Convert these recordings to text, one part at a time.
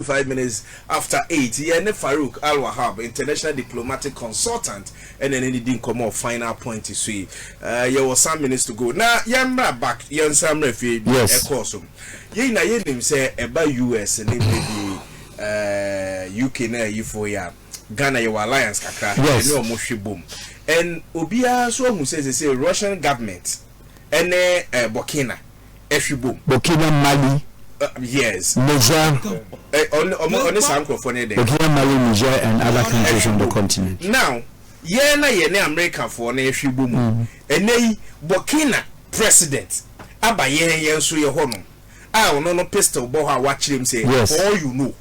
5 minutes after 8. Yeah, Farouk Al-Wahab, international diplomatic consultant, and then he didn't come off final point is we. There was some minutes to go. Now, Yambra back, Yan Sam Refi, yes. Ye na ye nim say about US and maybe UK na you for ya Ghana your alliance kakra, yes. No more boom. And Obia so who says they say Russian government and Burkina boom. Burkina Mali. Yes. Niger. On some microphone there. Burkina Mali, Niger, and other countries on the continent. Now, ye America for na boom. And they Burkina president. Aba ye so ye hono. No pistol boha watch him say. Yes. For all you know,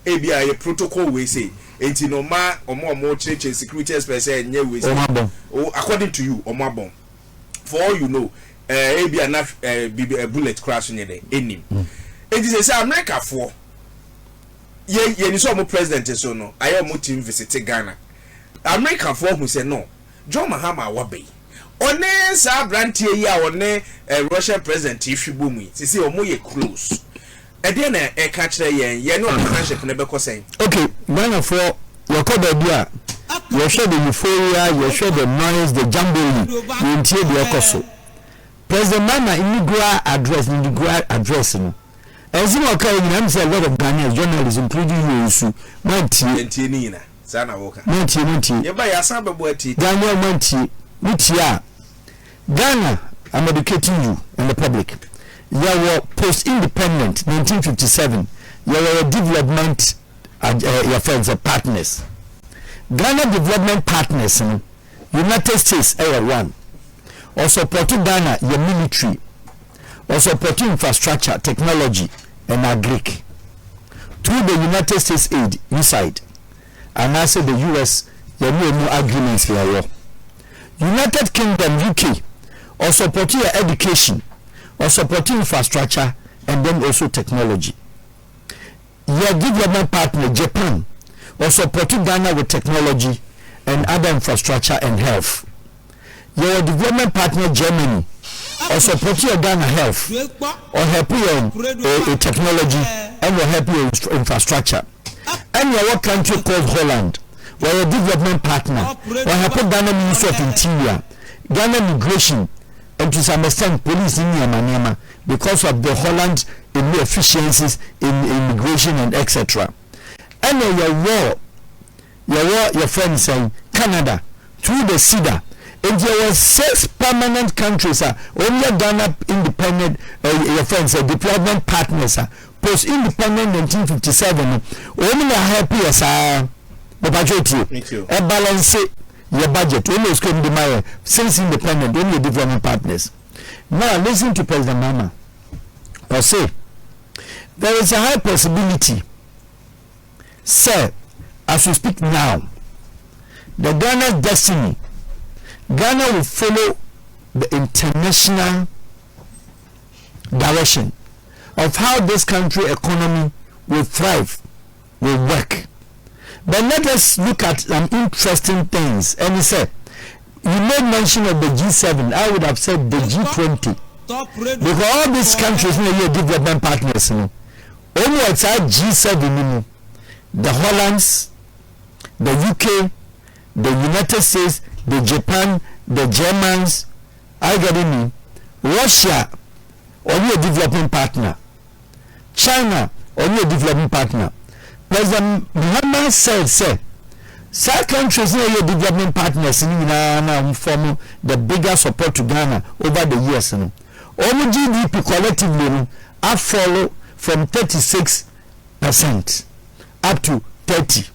ABI a protocol we say. Enti no ma omo church security express nye we say. According to you, omabon. For all you know, ABI na bullet crash nye de enim. It is say America for ye ni so mo president so no ayo mo team visit Ghana. America for who say no. John Mahama wabe. One sa brantie yi a one Russian president Ifigbo mu. Say omo ye close. E dey na e ka kire ye no friendship na be ko sen. Okay, Ghana for your code bia. You share the euphoria, you share the noise, the jamboree. You intie the okoso. President Mahama inaugural address no. As you okay, I'm saying a lot of Ghanaian journalists, including you, Manti, Nina, Sana Walker, Manti, you buy a sample boy, Daniel Manti, Mutia, Ghana. I'm educating you and the public. You were post-independent, 1957. You were a development, your friends, partners. Ghana development partners, United States, Area 1, or supporting Ghana, your military. Or supporting infrastructure, technology, and agric. Through the United States aid, USAID, and also the US, there are no agreements here. United Kingdom, UK, or supporting education, or supporting infrastructure, and then also technology. Your development partner, Japan, or supporting Ghana with technology and other infrastructure and health. Your development partner, Germany, or support your Ghana health, or help you in technology, and will help you in infrastructure. And your country called Holland, where a development partner, or help Ghana Ministry of Interior, Ghana Migration, and to some extent police in Yamaniama, because of the Holland in efficiencies in immigration and etc. And your friends saying Canada through the CEDA. And there were 6 permanent countries, only Ghana independent, your friends, development partners, post-independent 1957, only are happy as a balance your budget, only going to be since independent, only development partners. Now listen to President Mahama. Or say, there is a high possibility, sir, as we speak now, the Ghana's destiny, Ghana will follow the international direction of how this country economy will thrive, will work. But let us look at some interesting things. And he said, you made mention of the G7. I would have said the G20. Because all these countries are development partners. Only outside G7, the Hollands, the UK, the United States, the Japan, the Germans, Russia, only a development partner. China, only a development partner. President Mahama said, some countries are your development partners in form the bigger support to Ghana over the years. Only GDP collectively have followed from 36% up to 30%.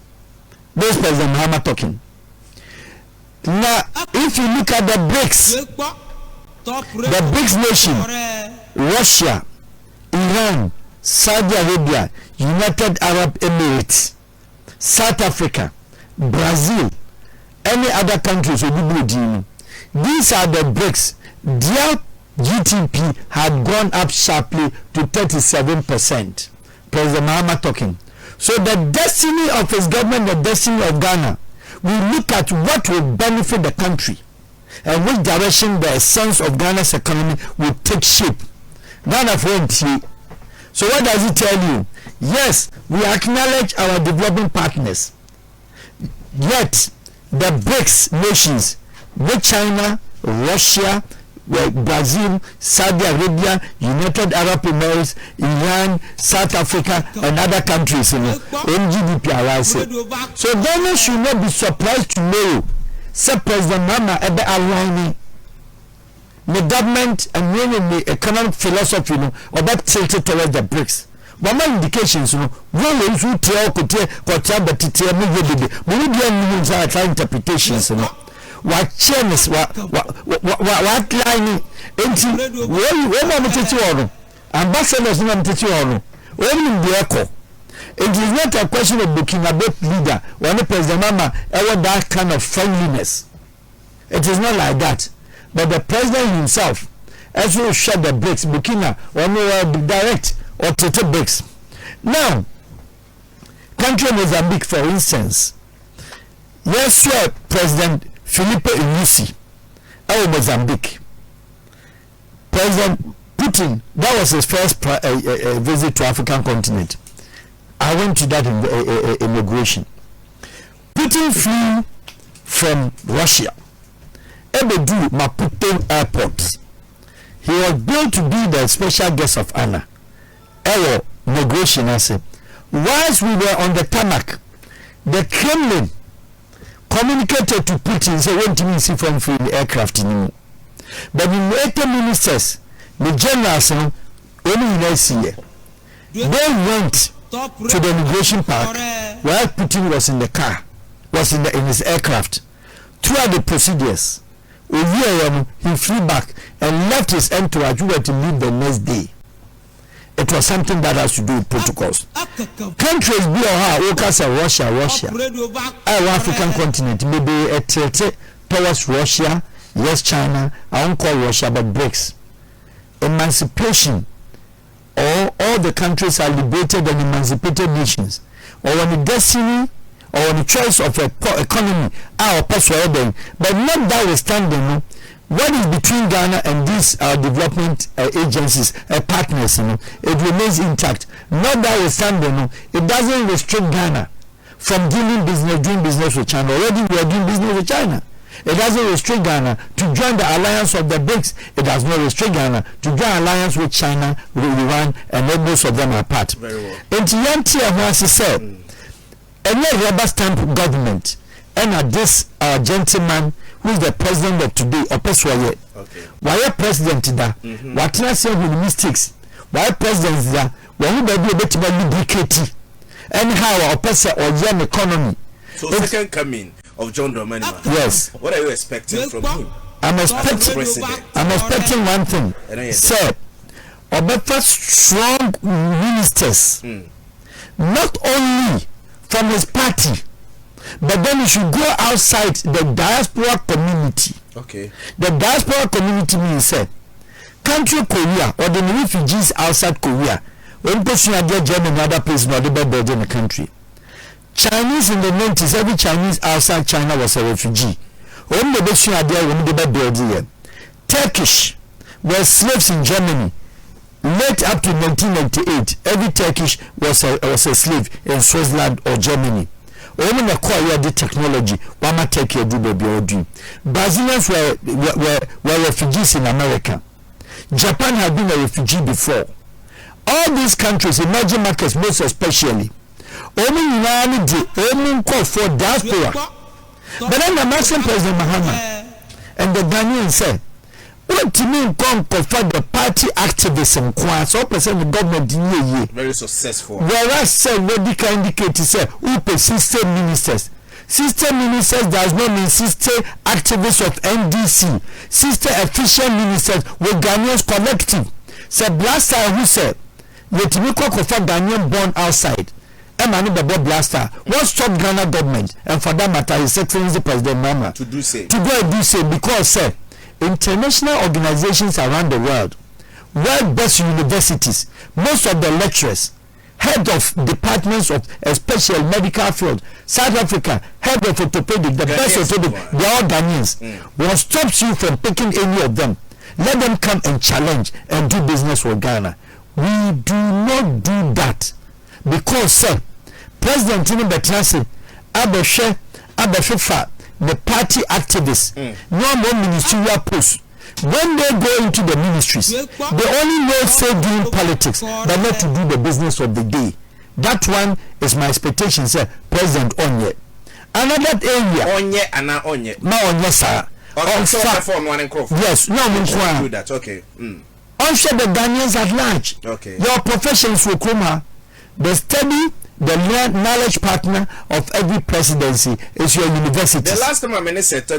This is President Mahama talking. Now, if you look at the BRICS nation, Russia, Iran, Saudi Arabia, United Arab Emirates, South Africa, Brazil, any other countries, these are the BRICS. Their GDP had gone up sharply to 37%. President Mahama talking. So the destiny of his government, the destiny of Ghana, we look at what will benefit the country and which direction the essence of Ghana's economy will take shape. Ghana for So what does it tell you? yes, we acknowledge our developing partners, yet the BRICS nations with China, Russia, Brazil, Saudi Arabia, United Arab Emirates, Iran, South Africa, and other countries in GDP arise. So government should not be surprised to know say President Mahama ebe aligning the government and really the economic philosophy about tilted towards the BRICS. One indications really who tell but interpretations what changes what lining ambassadors it is not a question of booking a boat leader when the President Mahama ever that kind of friendliness. It is not like that. But the president himself as well shut the brakes, Burkina or direct or total brakes. Now, country Mozambique, for instance, yes, sir, President Filipe Nyusi of Mozambique. President Putin, that was his first visit to African continent. I went to that inauguration. Putin flew from Russia, Ebedu Maputo Airport. He was billed to be the special guest of honor. Our inauguration, I said, whilst we were on the tarmac, the Kremlin communicated to Putin, say, "When to me see from free aircraft anymore." But the later ministers, the generals, they went to the immigration park while Putin was in the car, was in his aircraft. Throughout the procedures, he flew back and left his entourage to leave the next day. It was something that has to do with protocols. Countries Russia, our African continent, maybe a treaty towards Russia, yes, China, I won't call Russia, but BRICS. Emancipation, or all the countries are liberated and emancipated nations, or on the destiny or on the choice of a economy, our persuading, but not notwithstanding what is between Ghana and these development agencies, partners, it remains intact. Not notwithstanding, it doesn't restrict Ghana from doing business with China. Already we are doing business with China. It doesn't restrict Ghana to join the alliance of the BRICS. It does not restrict Ghana to join alliance with China, with Iran, and then most of them are part. Very well. And Yanti Ahwasi said, and no rubber stamp government, and this gentleman who is the president of today, Opeswaye. Okay. Why president da? What not say with mistakes? Why president da? When we be able to lubricate anyhow Opesa or young economy. So second coming of John Dramani. Yes. What are you expecting from him? I'm expecting one thing. Sir, Obefa strong ministers, not only from his party, but then he should go outside the diaspora community. Okay. The diaspora community means country Korea or the refugees outside Korea. When person are there, Germany, other places, not the bed in the country. Chinese in the 90s, every Chinese outside China was a refugee. When the person are there, when the bed Turkish were slaves in Germany. Late up to 1998, every Turkish was a slave in Switzerland or Germany. When acquire the technology, Wama take your do baby. Brazilians were refugees in America. Japan had been a refugee before. All these countries, emerging markets most especially, only call for diaspora. But then the American President Mahama and the Ghanaians said, what do you mean come for the party activists and quite so percent the government very successful. Whereas say what they can indicate to say who pay system ministers. System ministers does not mean sister activists of NDC. Sister official ministers with Ghanaians collective. Say Blaster who said yet we call for Ghanaian born outside. Emmanuel the Blaster. What stop Ghana government and for that matter His Excellency President Mahama to do say because say international organizations around the world, world-based universities, most of the lecturers, head of departments of especially medical field, South Africa, head of orthopedic, the best orthopedic, they are all Ghanaians. What stops you from picking any of them? Let them come and challenge and do business with Ghana. We do not do that. because say president in betrase abehwe the party activists no more ministerial posts. When they go into the ministries, they only know say doing politics, but not to do the business of the day. That one is my expectation, sir. President Onye. Another area. Onye. Ma Onye sir. Yes, no means one. Do that. Okay. Also the Ghanaians at large. Okay. Your professions will come. The study, the knowledge partner of every presidency is your university. The last time I said,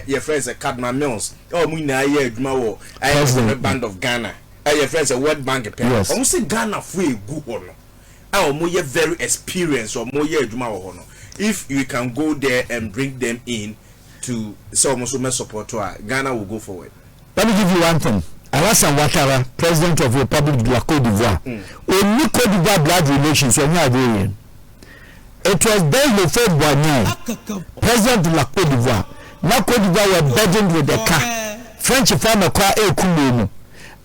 your friends are Cardinal Mills. Oh, we know I am a band of Ghana. Your friends are World Bank. Yes. I say Ghana for a good one. I am very experienced or more if you can go there and bring them in to support Ghana will go forward. Let me give you one thing. Alassane Ouattara, President of the Republic of la Côte d'Ivoire, only Côte d'Ivoire blood relations were not Ivorian. It was then the third one, President of la Côte d'Ivoire. La Côte d'Ivoire were burdened with the car. French farmer car a Kumunu,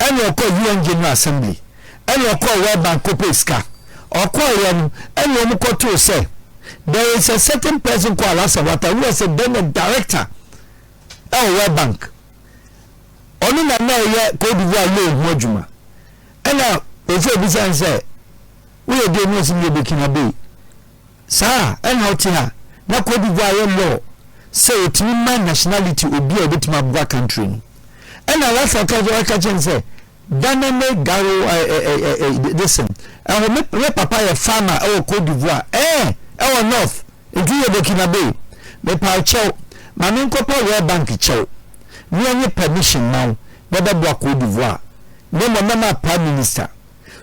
and your call UN General Assembly, and your call World Bank Copeska, or call them, and your Mukoto say. There is a certain person called Alassane Ouattara who was a director of World Bank. Only na na ye Côte d'Ivoire loan moduma. And now if you say we are doing this in the Burkina Faso. Sir, and how tia na Côte d'Ivoire law say it man nationality will be a bit my black country. And now last I can say Daname Garo listen. And we papa a farmer or Côte d'Ivoire our north into the Burkina Faso. Me pa chow mamen kopa World Bank chow. We have permission now, whether Black Côte d'Ivoire, no more prime minister.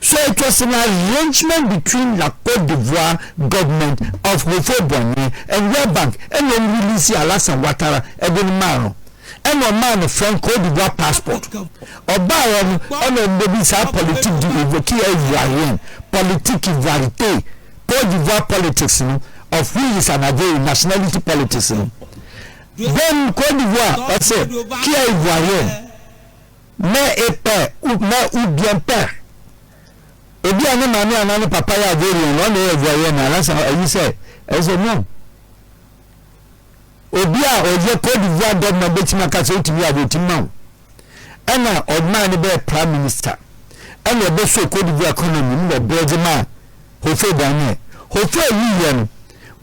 So it was an arrangement between the Côte d'Ivoire government of Hofo-Boigny and World Bank, and then release Alassane Ouattara and Maro. And one man of French Côte d'Ivoire passport. Or by on maybe sa politique du Ivoirien, politique ivoirité, Côte d'Ivoire politics, of who is an nationality politics. Then Côte d'Ivoire, I say, qui est ivoirien, mais épais, ou bien père. Et bien, nous m'avons un papa à dire, on est ivoirien, là, ça, il sait, elle dit non. Ou bien, on dit Côte d'Ivoire donne ma bête, ma casse, tu viens avec tout le monde. Et là, on m'a un prime minister. Et le best Côte d'Ivoire économie, le Brésilien, au fait dernier. Au fait, lui,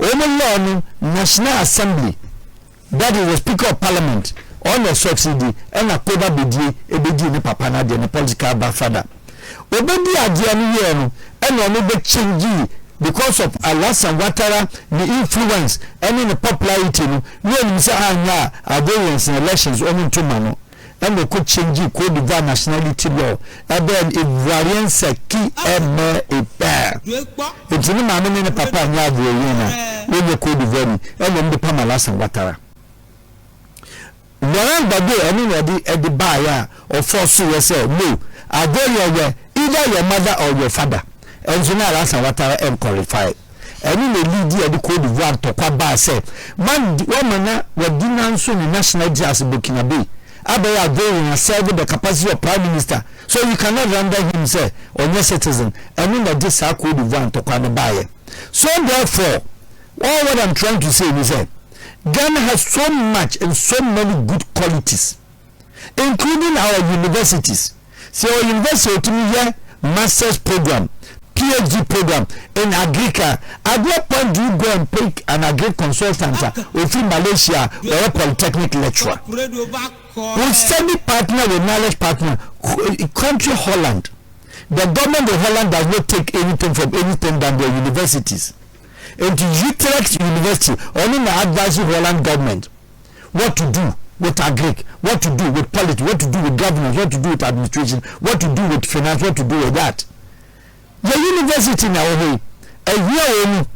on a National Assembly. That is the Speaker of Parliament on the subsidy and a cover bedi ebedi ni papa na de political father. Obedi ade anu ye no and no be change because of Alassane Ouattara the influence and in the popularity no we say anya adherence in elections on to mano and they could change Côte d'Ivoire nationality law and then Ivoirien seki eme epa it's ni mama ni papa anya adherence na we Côte d'Ivoire and then the papa Alassane Ouattara. Laurent Gbagbo anybody at the buyer or force yourself no I go your either your mother or your father and so now Alassane Ouattara and qualified and in the lead the Côte d'Ivoire to kwaba say man woman we didn't so the national jazz Burkina Faso abaya going and serve the capacity of prime minister so you cannot render him say on your citizen and in the this Côte d'Ivoire to kwaba so therefore all what I'm trying to say is that Ghana has so much and so many good qualities, including our universities. So our university to me here, master's program, PhD program in agriculture. At what point do you go and pick an agric consultant within Malaysia or a polytechnic lecturer? We study partner with knowledge partner, country Holland. The government of Holland does not take anything from anything than their universities. And to Utrecht University, only the advisory Holland government, what to do with agric, what to do with politics, what to do with governance, what to do with administration, what to do with finance, what to do with that. The university now, a year only,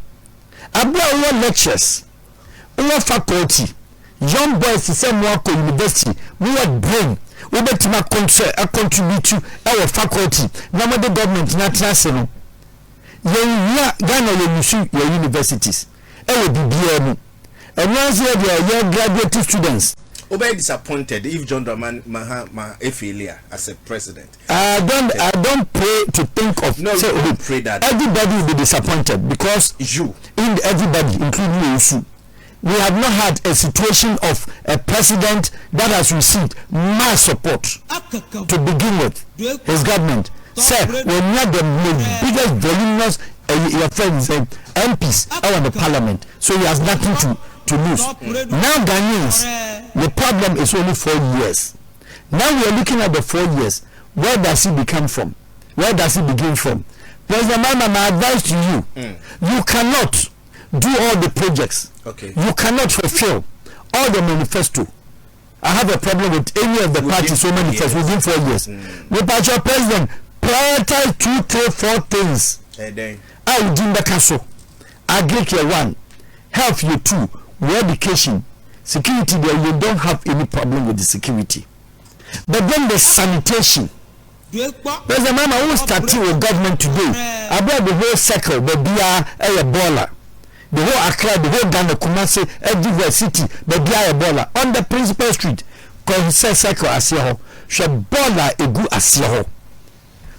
about lectures, our faculty, young boys the same work at university, we have brain, we bet to contribute to our faculty, no the government, not national. Ghana your universities. BBM. And once you have your graduate students. Obe disappointed if John Dramani Mahama a failure as a president. I don't pray to think of. No, you don't pray that. Everybody will be disappointed because everybody, including you, we have not had a situation of a president that has received mass support to begin with. His government. Sir, we're not the biggest voluminous your friends MPs out of the parliament, so he has nothing to lose. Now Ghanaians, the problem is only 4 years. Now we are looking at the 4 years. Where does it become from? Where does it begin from? President Mahama, my advice to you, you cannot do all the projects. Okay. You cannot fulfill all the manifesto. I have a problem with any of the parties so manifest within 4 years. Without your president, prioritize 2, 3, 4 things. I will do the castle. Agric year 1, health year 2, education, security there you don't have any problem with the security. But then the sanitation. President Mahama who started with government today about the whole circle, the BR Ebola, the whole Accra, the whole Ghana, Kumasi, everywhere city, the BR Ebola on the principal street. Concern circle Asiaho, Shabola Egu Asiaho.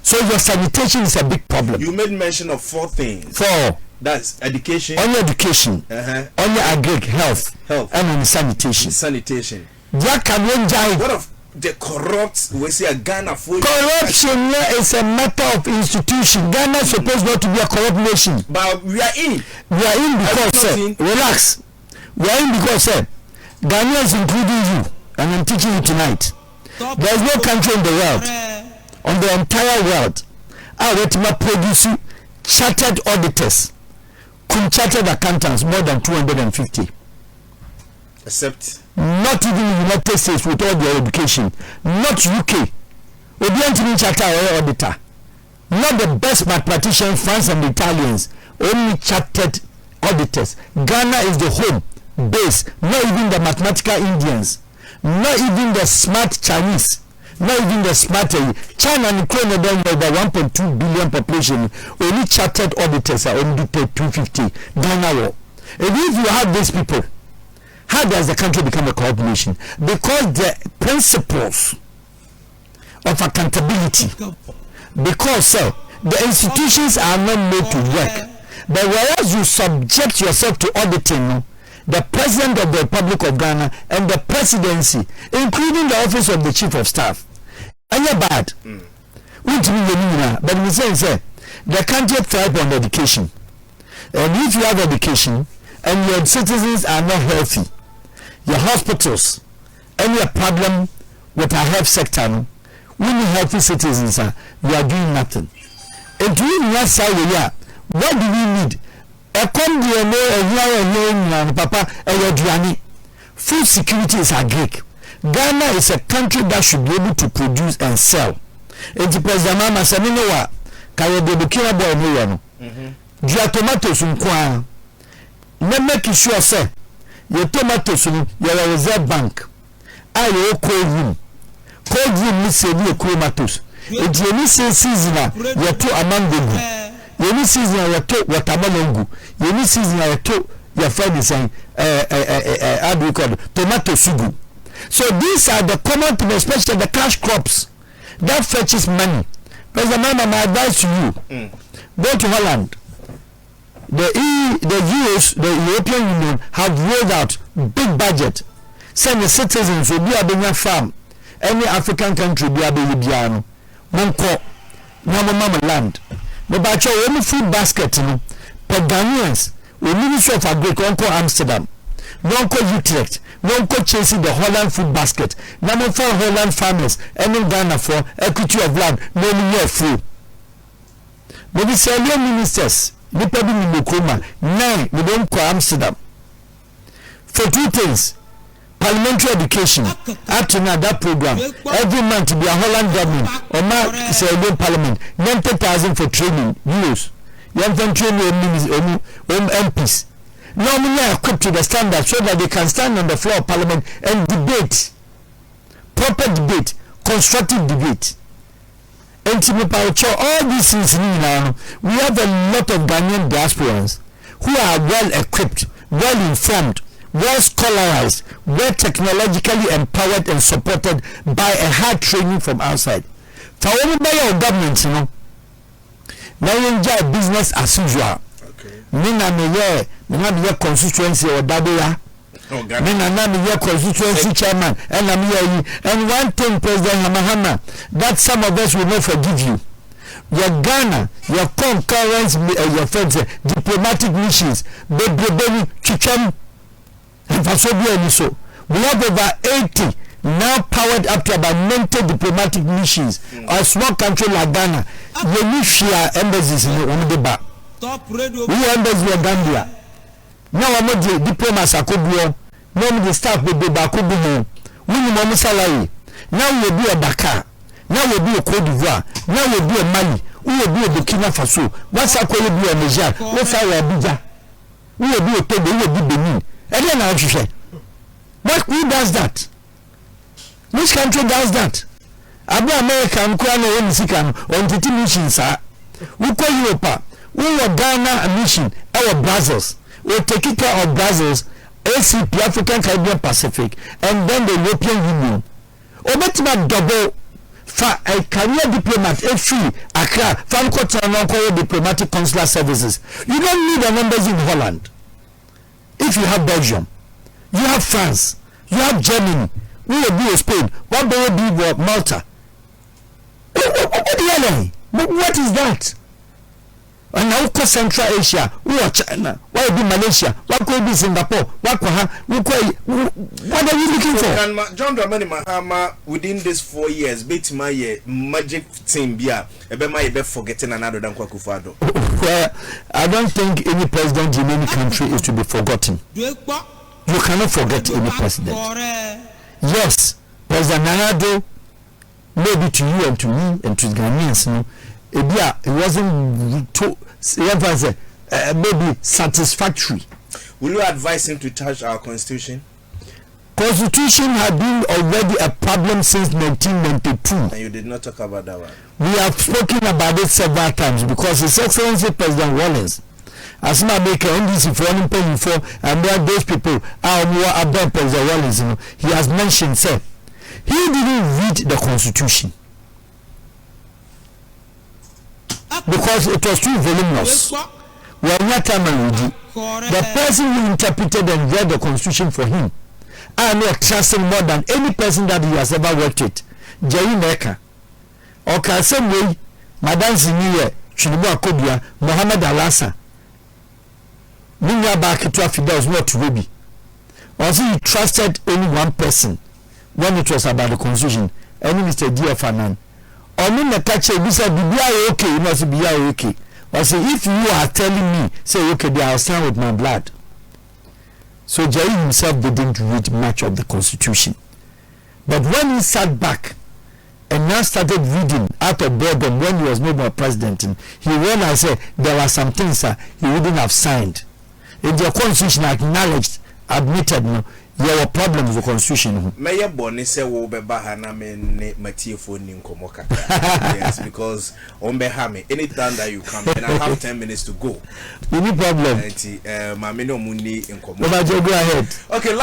So your sanitation is a big problem. You made mention of 4 things. 4. That's education. On your education. On your agric health. And on sanitation. Sanitation. What of the corrupt? We say a Ghana for corruption is a matter of institution. Ghana is supposed not to be a corrupt nation. But we are in. We are in because relax. We are in because Ghanaians, including you, and I'm teaching you tonight. There is no country in the world, on the entire world, I produce chartered auditors, chartered accountants more than 250. Except not even the United States with all their education, not UK. We don't charter auditor. Not the best mathematicians, France and the Italians, only chartered auditors. Ghana is the home base, not even the mathematical Indians, not even the smart Chinese, not even the smart China and Ukraine are over 1.2 billion population. Only chartered auditors are only 250. Ghana war. If you have these people, how does the country become a corrupt nation? Because the principles of accountability, because the institutions are not made to work. But whereas you subject yourself to auditing, the President of the Republic of Ghana and the presidency, including the office of the Chief of Staff, and you're bad. But we say the country thrives on education. And if you have education and your citizens are not healthy, your hospitals, any problem with our health sector, we need healthy citizens, we are doing nothing. And we what do we need? Food security is a Greek. Ghana is a country that should be able to produce and sell. And the President Mahama said, "No, what? Can you do the killer boy? No, your tomatoes unqua. Let make sure, sir. Your tomatoes in your reserve bank. I will cold room. Cold room means a tomatoes. It's any season. You're too among them. Any season you're too watermelon. Any season you're too your friend is saying how do you call it? Tomato sugu. So these are the common things, especially the cash crops that fetches money. President Mahama, my advice to you: go to Holland. The US, the European Union have rolled out big budget. Send the citizens will be a farm. Any African country be a Biano. Monko, Mama land. But your only food basket, per Ghanaians, we Ministry of Agriculture, Amsterdam, Nonko Utrecht, Nonko chasing the Holland food basket. Number 4 Holland farmers, and in Ghana for equity of land, no near free. But the senior ministers, Nipa bi Mukuma, 9, we don't call Amsterdam. For 2 things, parliamentary education, up to now that program, every month to be a Holland government, or Mark Serbian Parliament, 90,000 for training, euros. Young from training MPs. Normally equipped to the standard so that they can stand on the floor of Parliament and debate. Proper debate, constructive debate. And all these things now, we have a lot of Ghanaian diasporans who are well equipped, well informed, well scholarized, well technologically empowered and supported by a hard training from outside. For only by your government, you know, now you enjoy business as usual. Okay. Me constituency or Dabia. Me na constituency chairman, and I'm here. And one thing, President Mahama, that some of us will not forgive you. Your Ghana, your concurrence, your friends, diplomatic missions, baby, chicken, and for so we have over 80 now powered up to about 90 diplomatic missions. A small country like Ghana, you need share embassies in the back. We embassy in Gambia. Now I'm not the diplomats are could no the staff will be back. We need salary. Now we'll be a Dakar. Now we'll be a Cote d'Ivoire. Now we'll be a Mali. We will be a Burkina Faso. What's our will be a Niger? What's our Abuja? We will be a Togo. We will be Benin. And then I'll say, but who does that? Which country does that? Abu America, Mkwano, Mexican, on the missions, sir. We call Europe. We will Ghana a mission. Our Brazils. We'll take care of Brazils, ACP, African Caribbean Pacific, and then the European Union. Obetima double. For a career diplomat, a free Accra, Farouk diplomatic consular services. You don't need an embassy in Holland. If you have Belgium, you have France, you have Germany, we will be Spain, what will be Malta? What is that? And now Central Asia, we are China, why be Malaysia, what could be Singapore, what are you looking for? John Dramani Mahama, within these 4 years, beat my magic team beer, be forgetting another than Kwakufado. Well, I don't think any president in any country is to be forgotten. You cannot forget any president. Yes, President Nanado, maybe to you and to me and to Ghanaians, you know, it wasn't too, maybe satisfactory. Will you advise him to touch our constitution? Constitution had been already a problem since 1992. And you did not talk about that one. We have spoken about it several times because His Excellency President Wallace, as my maker NDC for only paying for, and where those people are more about President Wallace, you know, he has mentioned, sir, he didn't read the Constitution. Because it was too voluminous. Well, not time the person who interpreted and read the Constitution for him, I am not trusting more than any person that he has ever worked with. Jerry Mecca. Or can same way, Madame Ziniye, Chinibu Akobia, Mohammed Alassa. Minya Bakitwa Fidel was not Ruby. Also, he trusted only one person when it was about the Constitution, any Mr. D.F. Only the catch a visa be okay, you must be okay. I say, if you are telling me, say, okay, I'll stand with my blood. So Jerry himself didn't read much of the Constitution. But when he sat back and now started reading out of boredom when he was no more president, he realized there were some things he wouldn't have signed. If the Constitution acknowledged, admitted, no, there were problems with the Constitution. Mayor Bonnie said, "Wo be bahana me ne matie phone in komoka." Yes, because on Mahama, anytime that you come, and I have 10 minutes to go. Any problem? Mami no muni in komoka. Go ahead. Okay.